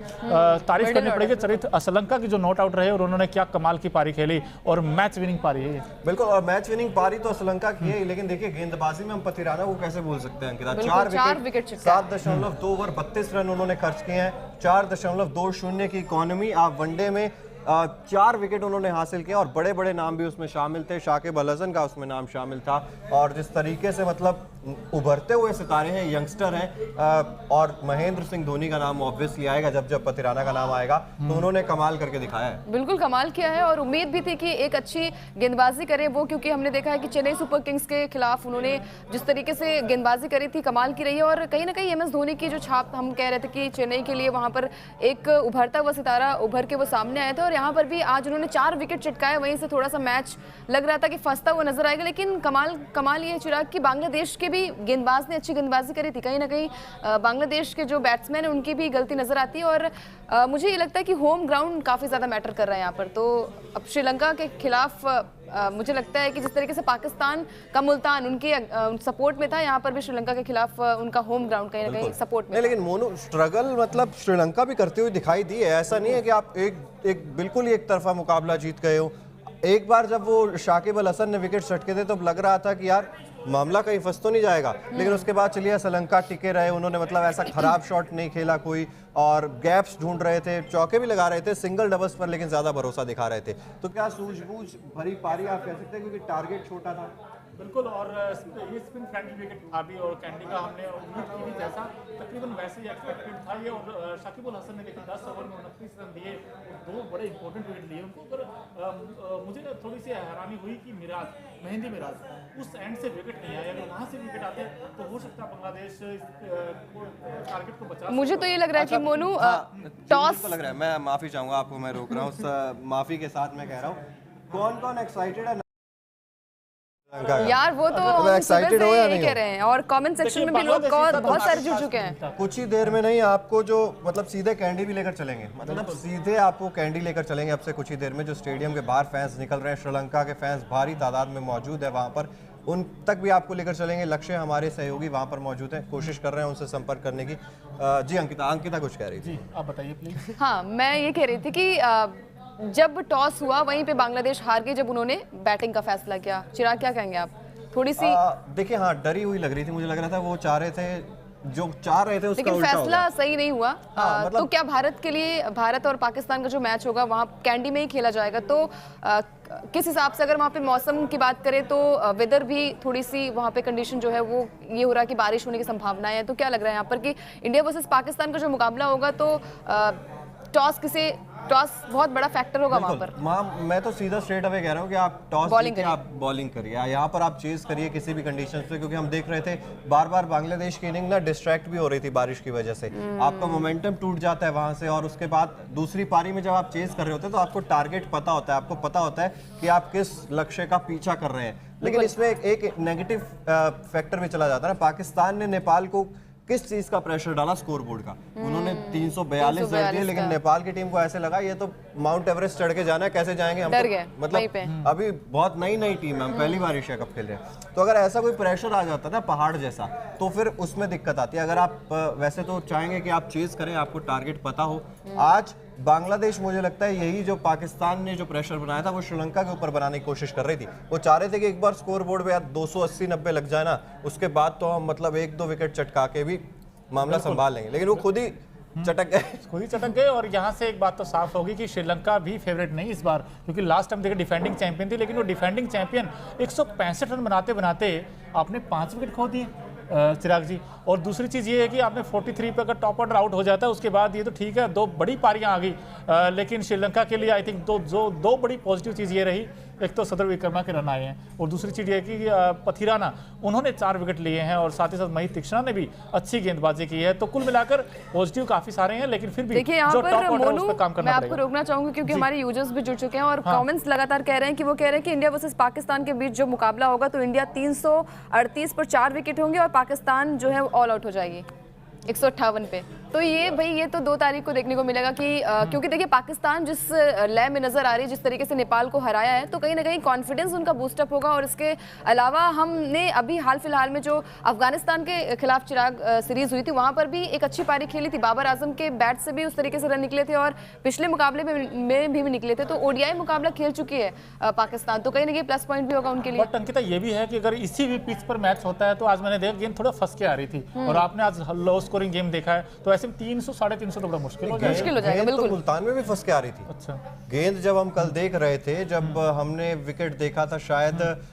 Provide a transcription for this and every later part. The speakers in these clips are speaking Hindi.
तारीफ करनी पड़ेगी चरित असलंका की जो नॉट आउट रहे और उन्होंने क्या कमाल की पारी खेली और मैच विनिंग पारी है। बिल्कुल, और मैच विनिंग पारी तो असलंका की है, लेकिन देखिए गेंदबाजी में हम पथिराना को कैसे भूल सकते हैं अंकिता। 4 विकेट 7.2 ओवर 32 रन उन्होंने खर्च किए हैं, 4.20 की इकोनॉमी। आप वनडे में 4 विकेट उन्होंने हासिल किया और बड़े बड़े नाम भी उसमें शामिल थे, शाकिब अल हसन का उसमें नाम शामिल था। और जिस तरीके से मतलब उभरते हुए सितारे हैं, यंगस्टर हैं, और महेंद्र सिंह धोनी का नाम ऑब्वियसली आएगा जब जब पथिराना का नाम आएगा, तो उन्होंने कमाल करके दिखाया है। बिल्कुल कमाल किया है और उम्मीद भी थी कि एक अच्छी गेंदबाजी करे वो, क्योंकि हमने देखा है कि चेन्नई सुपर किंग्स के खिलाफ उन्होंने जिस तरीके से गेंदबाजी करी थी कमाल की रही है। और कहीं ना कहीं MS धोनी की जो छाप हम कह रहे थे कि चेन्नई के लिए वहां पर एक उभरता हुआ सितारा उभर के वो सामने आया था, और यहाँ पर भी आज उन्होंने 4 विकेट चिटकाए। वहीं से थोड़ा सा मैच लग रहा था कि फंसता हुआ नजर आएगा, लेकिन कमाल ये चिराग कि बांग्लादेश के भी गेंदबाज ने अच्छी गेंदबाजी करी थी। कहीं ना कहीं बांग्लादेश के जो बैट्समैन है उनकी भी गलती नजर आती है, और मुझे ये लगता है कि होम ग्राउंड काफी ज्यादा मैटर कर रहा है यहाँ पर। तो अब श्रीलंका के खिलाफ मुझे लगता है कि जिस तरीके से पाकिस्तान का मुल्तान उनके सपोर्ट में था, यहाँ पर भी श्रीलंका के खिलाफ उनका होम ग्राउंड कहीं ना कहीं सपोर्ट में। लेकिन मोनू स्ट्रगल मतलब श्रीलंका भी करती हुई दिखाई दी है, ऐसा नहीं है कि आप एक बिल्कुल ही एक तरफा मुकाबला जीत गए हो। एक बार जब वो शाकिब अल हसन ने विकेट सटके थे तो लग रहा था कि यार मामला कहीं फंस तो नहीं जाएगा, लेकिन उसके बाद चलिए श्रीलंका टिके रहे, उन्होंने मतलब ऐसा खराब शॉट नहीं खेला कोई, और गैप्स ढूंढ रहे थे, चौके भी लगा रहे थे सिंगल डबल्स पर, लेकिन ज्यादा भरोसा दिखा रहे थे। तो क्या सूझबूझ भरी पारी आप कह सकते हैं, क्योंकि टारगेट छोटा था। बिल्कुल, और ये स्पिन फ्रेंडली विकेट था भी, और कैंडी का हमने उम्मीद की थी जैसा तकरीबन वैसे ही एक्सपेक्टेड था ये। और शाकिब अल हसन ने देखिए 10 ओवर में 29 रन दिए और 2 बड़े इंपॉर्टेंट विकेट लिए उनको। पर मुझे ना थोड़ी सी हैरानी हुई कि मेहंदी मिराज उस एंड से विकेट नहीं आया। अगर वहाँ से विकेट आते तो हो सकता है बांग्लादेश टारगेट को बचा। मुझे तो ये लग रहा है कि मोनू टॉस लग रहा है, मैं माफी चाहूंगा आपको, मैं रोक रहा हूँ माफी के साथ मैं कह रहा हूँ, कौन कौन एक्साइटेड है यार? वो तो एक्साइटेड हो या नहीं कह रहे हैं, और कमेंट सेक्शन में भी लोग बहुत सारे जुड़ चुके हैं। कुछ ही देर में नहीं आपको जो मतलब सीधे कैंडी भी लेकर चलेंगे, मतलब सीधे आपको कैंडी लेकर चलेंगे अब से कुछ ही देर में। जो स्टेडियम के बाहर फैंस निकल रहे हैं, श्रीलंका के फैंस भारी तादाद में मौजूद है वहाँ पर, उन तक भी आपको लेकर चलेंगे। लक्ष्य हमारे सहयोगी वहाँ पर मौजूद है, कोशिश कर रहे हैं उनसे संपर्क करने की। जी अंकिता कुछ कह रही थी। आप बताइए प्लीज। हाँ, मैं ये कह रही थी कि जब टॉस हुआ वहीं पे बांग्लादेश हार गई जब उन्होंने बैटिंग का फैसला किया। चिराग क्या कहेंगे आप? थोड़ी सी देखिए, हाँ डरी हुई लग रही थी, मुझे लग रहा था वो चाह रहे थे उसका लेकिन उल्टा फैसला सही नहीं हुआ। मतलब तो क्या भारत के लिए, भारत और पाकिस्तान का जो मैच होगा वहाँ कैंडी में ही खेला जाएगा, तो किस हिसाब से अगर वहाँ पे मौसम की बात करें तो वेदर भी थोड़ी सी वहाँ पे कंडीशन जो है वो ये हो रहा है कि बारिश होने की संभावना है। तो क्या लग रहा है यहाँ पर कि इंडिया वर्सेस पाकिस्तान का जो मुकाबला होगा तो टॉस बहुत बड़ा फैक्टर होगा वहाँ पर। मैं तो सीधा स्ट्रेट अवे कह रहा हूँ कि आप टॉस जीतिए, आप बॉलिंग करिए, यहाँ पर आप चेज करिए किसी भी कंडीशन पे, क्योंकि हम देख रहे थे बार बार बांग्लादेश की इनिंग ना डिस्ट्रैक्ट भी हो रही थी बारिश की वजह से। आपका मोमेंटम टूट जाता है वहां से, और उसके बाद दूसरी पारी में जब आप चेज कर रहे होते हैं तो आपको टारगेट पता होता है, आपको पता होता है कि आप किस लक्ष्य का पीछा कर रहे हैं। लेकिन इसमें एक नेगेटिव फैक्टर भी चला जाता है ना। पाकिस्तान ने नेपाल को किस चीज का प्रेशर डाला? स्कोर बोर्ड का। उन्होंने 342 जड़ दिए, लेकिन नेपाल की टीम को ऐसे लगा ये तो माउंट एवरेस्ट चढ़ के जाना है, कैसे जाएंगे हम? तो मतलब अभी बहुत नई टीम है, हम पहली बार एशिया कप खेल रहे हैं, तो अगर ऐसा कोई प्रेशर आ जाता है ना पहाड़ जैसा, तो फिर उसमें दिक्कत आती है। अगर आप वैसे तो चाहेंगे कि आप चेज करें, आपको टारगेट पता हो। आज बांग्लादेश, मुझे लगता है यही जो पाकिस्तान ने जो प्रेशर बनाया था वो श्रीलंका के ऊपर बनाने की कोशिश कर रही थी। वो चाह रहे थे कि एक बार स्कोर बोर्ड पे 280-90 लग जाए ना, उसके बाद तो हम मतलब 1-2 विकेट चटका के भी मामला संभाल लेंगे, लेकिन वो खुद ही चटक गए। और यहाँ से एक बात तो साफ होगी कि श्रीलंका भी फेवरेट नहीं इस बार, क्योंकि लास्ट टाइम देखिए डिफेंडिंग चैंपियन थी, लेकिन वो डिफेंडिंग चैंपियन 165 रन बनाते बनाते आपने 5 विकेट खो दिए चिराग जी। और दूसरी चीज़ ये है कि आपने 43 पे अगर टॉप ऑर्डर आउट हो जाता है उसके बाद ये तो ठीक है 2 बड़ी पारियां आ गई, लेकिन श्रीलंका के लिए आई थिंक दो बड़ी पॉजिटिव चीज़ ये रही, एक तो सदर विक्रमा के रन आए हैं, और दूसरी चीज़ ये है कि पथिराना उन्होंने 4 विकेट लिए हैं, और साथ ही साथ महीत तीक्ष्णा ने भी अच्छी गेंदबाजी की है। तो कुल मिलाकर पॉजिटिव काफ़ी सारे हैं, लेकिन फिर भी देखिए यहाँ पर मोनू मैं आपको रोकना चाहूंगी क्योंकि हमारे यूजर्स भी जुड़ चुके हैं और कमेंट्स लगातार कह रहे हैं कि वो कह रहे हैं कि इंडिया वर्सेस पाकिस्तान के बीच जो मुकाबला होगा तो इंडिया 338 पर 4 विकेट होंगे और पाकिस्तान जो है ऑल आउट हो जाएगी 158 पे। तो ये तो 2 तारीख को देखने को मिलेगा कि क्योंकि देखिए पाकिस्तान जिस लय में नजर आ रही है, जिस तरीके से नेपाल को हराया है, तो कहीं ना कहीं कॉन्फिडेंस उनका बूस्टअप होगा। और इसके अलावा हमने अभी हाल फिलहाल में जो अफगानिस्तान के खिलाफ चिराग सीरीज हुई थी, वहां पर भी एक अच्छी पारी खेली थी। बाबर आजम के बैट से भी उस तरीके से रन निकले थे और पिछले मुकाबले में भी निकले थे। तो ओडीआई मुकाबला खेल चुकी है पाकिस्तान, तो कहीं ना कहीं प्लस पॉइंट भी होगा उनके लिए। बट अंकिता ये भी है कि अगर इसी भी पिच पर मैच होता है तो आज मैंने देखा गेंद थोड़ा फंस के आ रही थी, और आपने आज लो स्कोरिंग गेम देखा है, तो ऐसे में 300 350 तो बड़ा मुश्किल हो जाएगा। गेंद तो मुल्तान में भी फंस के आ रही थी। अच्छा, गेंद जब हम कल देख रहे थे, जब हमने विकेट देखा था शायद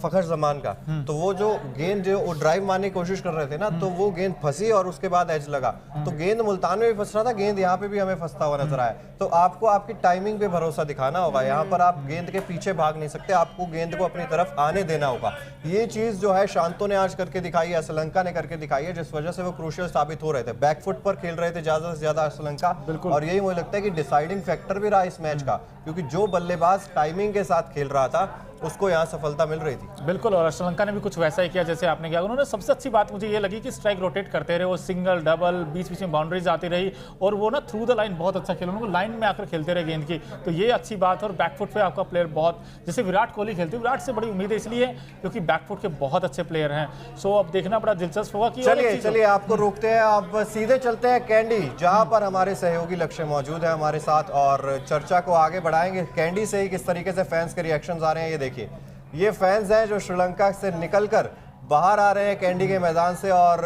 फखर जमान का, तो वो जो गेंद जो वो ड्राइव मारने की कोशिश कर रहे थे ना, तो वो गेंद फंसी और उसके बाद एज लगा। तो गेंद मुल्तान में भी फंस रहा था, गेंद यहाँ पे भी हमें फंसता हुआ नजर आया। तो आपको आपकी टाइमिंग पे भरोसा दिखाना होगा। यहाँ पर आप गेंद के पीछे भाग नहीं सकते, आपको गेंद को अपनी तरफ आने देना होगा। ये चीज जो है शांतो ने आज करके दिखाई है, श्रीलंका ने करके दिखाई है, जिस वजह से वो क्रूशियल साबित हो रहे थे। बैकफुट पर खेल रहे थे ज्यादा से ज्यादा श्रीलंका, और यही मुझे लगता है कि डिसाइडिंग फैक्टर भी रहा इस मैच का, क्योंकि जो बल्लेबाज टाइमिंग के साथ खेल रहा था उसको यहाँ सफलता मिल रही थी। बिल्कुल, और श्रीलंका ने भी कुछ वैसा ही किया जैसे आपने किया। उन्होंने सबसे अच्छी बात मुझे ये लगी कि स्ट्राइक रोटेट करते रहे, वो सिंगल डबल बीच बीच में बाउंड्रीज आती रही, और वो ना थ्रू द लाइन बहुत अच्छा खेला, उनको लाइन में आकर खेलते रहे गेंद की, तो ये अच्छी बात है। और बैकफुट पे आपका प्लेयर बहुत, जैसे विराट कोहली खेलते हैं, विराट से बड़ी उम्मीद है इसलिए क्योंकि बैकफुट के बहुत अच्छे प्लेयर हैं। सो अब देखना बड़ा दिलचस्प होगा कि चलिए आपको रोकते हैं, अब सीधे चलते हैं कैंडी, जहां पर हमारे सहयोगी लक्ष्य मौजूद है हमारे साथ, और चर्चा को आगे बढ़ाएंगे। कैंडी से ही किस तरीके से फैंस के रिएक्शंस आ रहे हैं, ये देखिए। ये फैंस हैं जो श्रीलंका से निकलकर बाहर आ रहे हैं कैंडी के मैदान से, और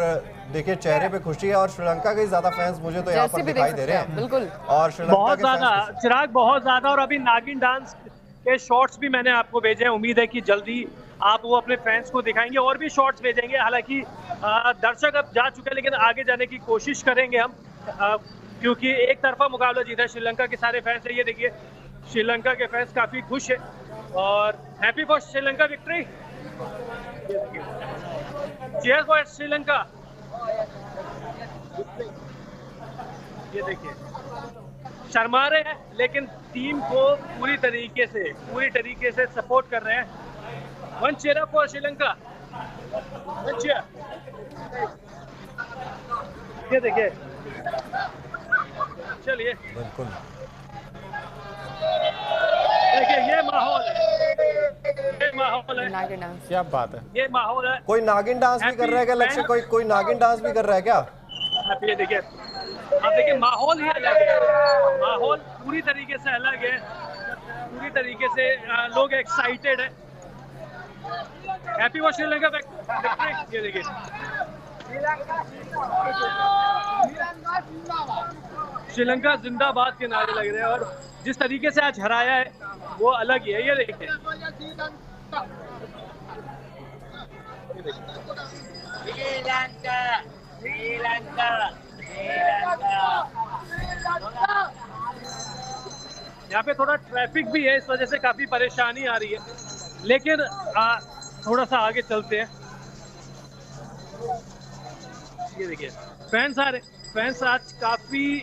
देखिए चेहरे पे खुशी है, और श्रीलंका के ज्यादा फैंस मुझे तो यहाँ पर दिखाई दे रहे हैं। बिल्कुल, और श्रीलंका बहुत ज्यादा चिराग, बहुत ज्यादा। और अभी नागिन डांस के शॉट्स भी मैंने आपको भेजे हैं, उम्मीद है कि जल्दी आप वो अपने फैंस को दिखाएंगे, और भी शॉट्स भेजेंगे। हालांकि दर्शक अब जा चुके हैं, लेकिन आगे जाने की कोशिश करेंगे हम, क्योंकि एक तरफा मुकाबला जीता श्रीलंका के सारे फैंस है। ये देखिए श्रीलंका के फैंस काफी खुश है, और happy for Sri Lanka victory, cheers for Sri Lanka. ये देखिए शर्मा रहे हैं, लेकिन टीम को पूरी तरीके से सपोर्ट कर रहे हैं। One cheer up for Sri Lanka, one cheer. ये देखिए, चलिए बिल्कुल देखिए ये माहौल है, क्या बात है, ये माहौल है। कोई नागिन डांस भी कर रहा है क्या लक्ष्य? कोई नागिन डांस भी कर रहा है क्या? आप ये देखिए, आप देखिए माहौल ही अलग है, माहौल पूरी तरीके से अलग है, पूरी तरीके से लोग एक्साइटेड है। Happy for Sri Lanka victory. ये देखिए श्रीलंका जिंदाबाद के नारे लग रहे हैं, और जिस तरीके से आज हराया है वो अलग ही है। ये देखिए यहाँ पे थोड़ा ट्रैफिक भी है, इस वजह से काफी परेशानी आ रही है, लेकिन थोड़ा सा आगे चलते हैं। ये देखिए फैंस आ रहे, फैंस आज काफी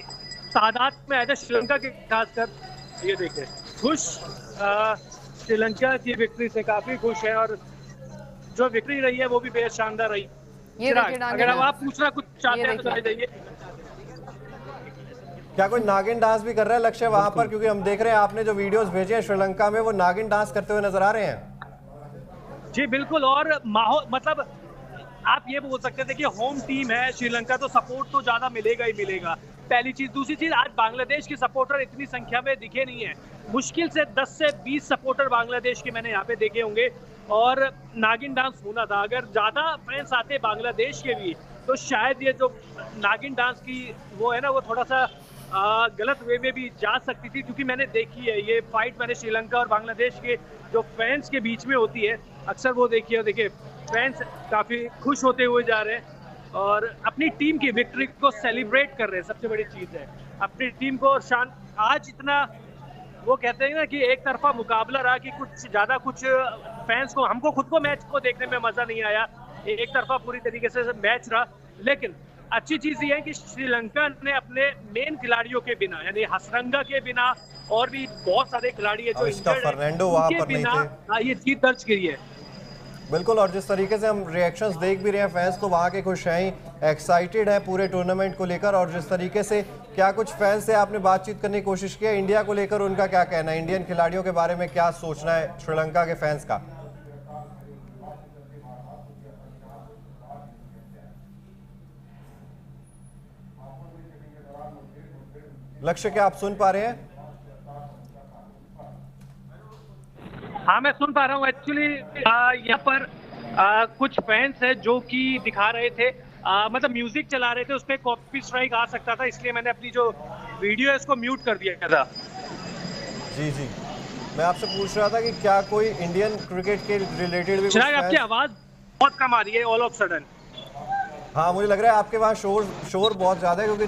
तादाद में आए थे श्रीलंका के, खासकर ये देखिए खुश, श्रीलंका की विक्ट्री से काफी खुश है, और जो विक्ट्री रही है वो भी बेहद शानदार रही। अगर आप पूछना कुछ चाहते हैं तो जाइए। क्या कोई नागिन डांस भी कर रहा है लक्ष्य वहां पर? क्योंकि हम देख रहे हैं आपने जो वीडियोस भेजे हैं श्रीलंका में, वो नागिन डांस करते हुए नजर आ रहे हैं। जी बिल्कुल, और माहौल मतलब आप ये बोल सकते थे कि होम टीम है श्रीलंका, तो सपोर्ट तो ज्यादा मिलेगा ही मिलेगा, पहली चीज। दूसरी चीज, आज बांग्लादेश के सपोर्टर इतनी संख्या में दिखे नहीं है, मुश्किल से 10 से 20 सपोर्टर बांग्लादेश के मैंने यहाँ पे देखे होंगे, और नागिन डांस होना था। अगर ज्यादा फैंस आते बांग्लादेश के भी, तो शायद ये जो नागिन डांस की वो है ना, वो थोड़ा सा गलत वे में भी जा सकती थी, क्योंकि मैंने देखी है ये फाइट, मैंने श्रीलंका और बांग्लादेश के जो फैंस के बीच में होती है अक्सर, वो देखिए फैंस काफी खुश होते हुए जा रहे हैं, और अपनी टीम की विक्ट्री को सेलिब्रेट कर रहे हैं। सबसे बड़ी चीज है अपनी टीम को शान। आज इतना वो कहते हैं ना कि एक तरफा मुकाबला रहा, कि कुछ ज्यादा कुछ फैंस को, हमको खुद को मैच को देखने में मजा नहीं आया, एक तरफा पूरी तरीके से मैच रहा। लेकिन अच्छी चीज ये है कि श्रीलंका ने अपने मेन खिलाड़ियों के बिना, यानी हसरंगा के बिना, और भी बहुत सारे खिलाड़ी है जो इंजर्ड है, उनके बिना ये जीत दर्ज करी है। बिल्कुल, और जिस तरीके से हम रिएक्शंस देख भी रहे हैं, फैंस तो वहाँ के खुश हैं ही, एक्साइटेड है पूरे टूर्नामेंट को लेकर। और जिस तरीके से क्या कुछ फैंस से आपने बातचीत करने की कोशिश की है, इंडिया को लेकर उनका क्या कहना है, इंडियन खिलाड़ियों के बारे में क्या सोचना है श्रीलंका के फैंस का? लक्ष्य, क्या आप सुन पा रहे हैं? हाँ, मैं सुन पा रहा हूँ। एक्चुअली यहाँ पर कुछ फैंस है जो कि दिखा रहे थे, मतलब म्यूजिक चला रहे थे, उस पर कॉपी स्ट्राइक आ सकता था, इसलिए मैंने अपनी जो वीडियो है इसको म्यूट कर दिया था। जी जी, मैं आपसे पूछ रहा था कि क्या कोई इंडियन क्रिकेट के रिलेटेड भी चिराग, आपकी आवाज बहुत कम आ रही है ऑल ऑफ सडन। हाँ, मुझे लग रहा है आपके वहाँ शोर बहुत ज्यादा है, क्योंकि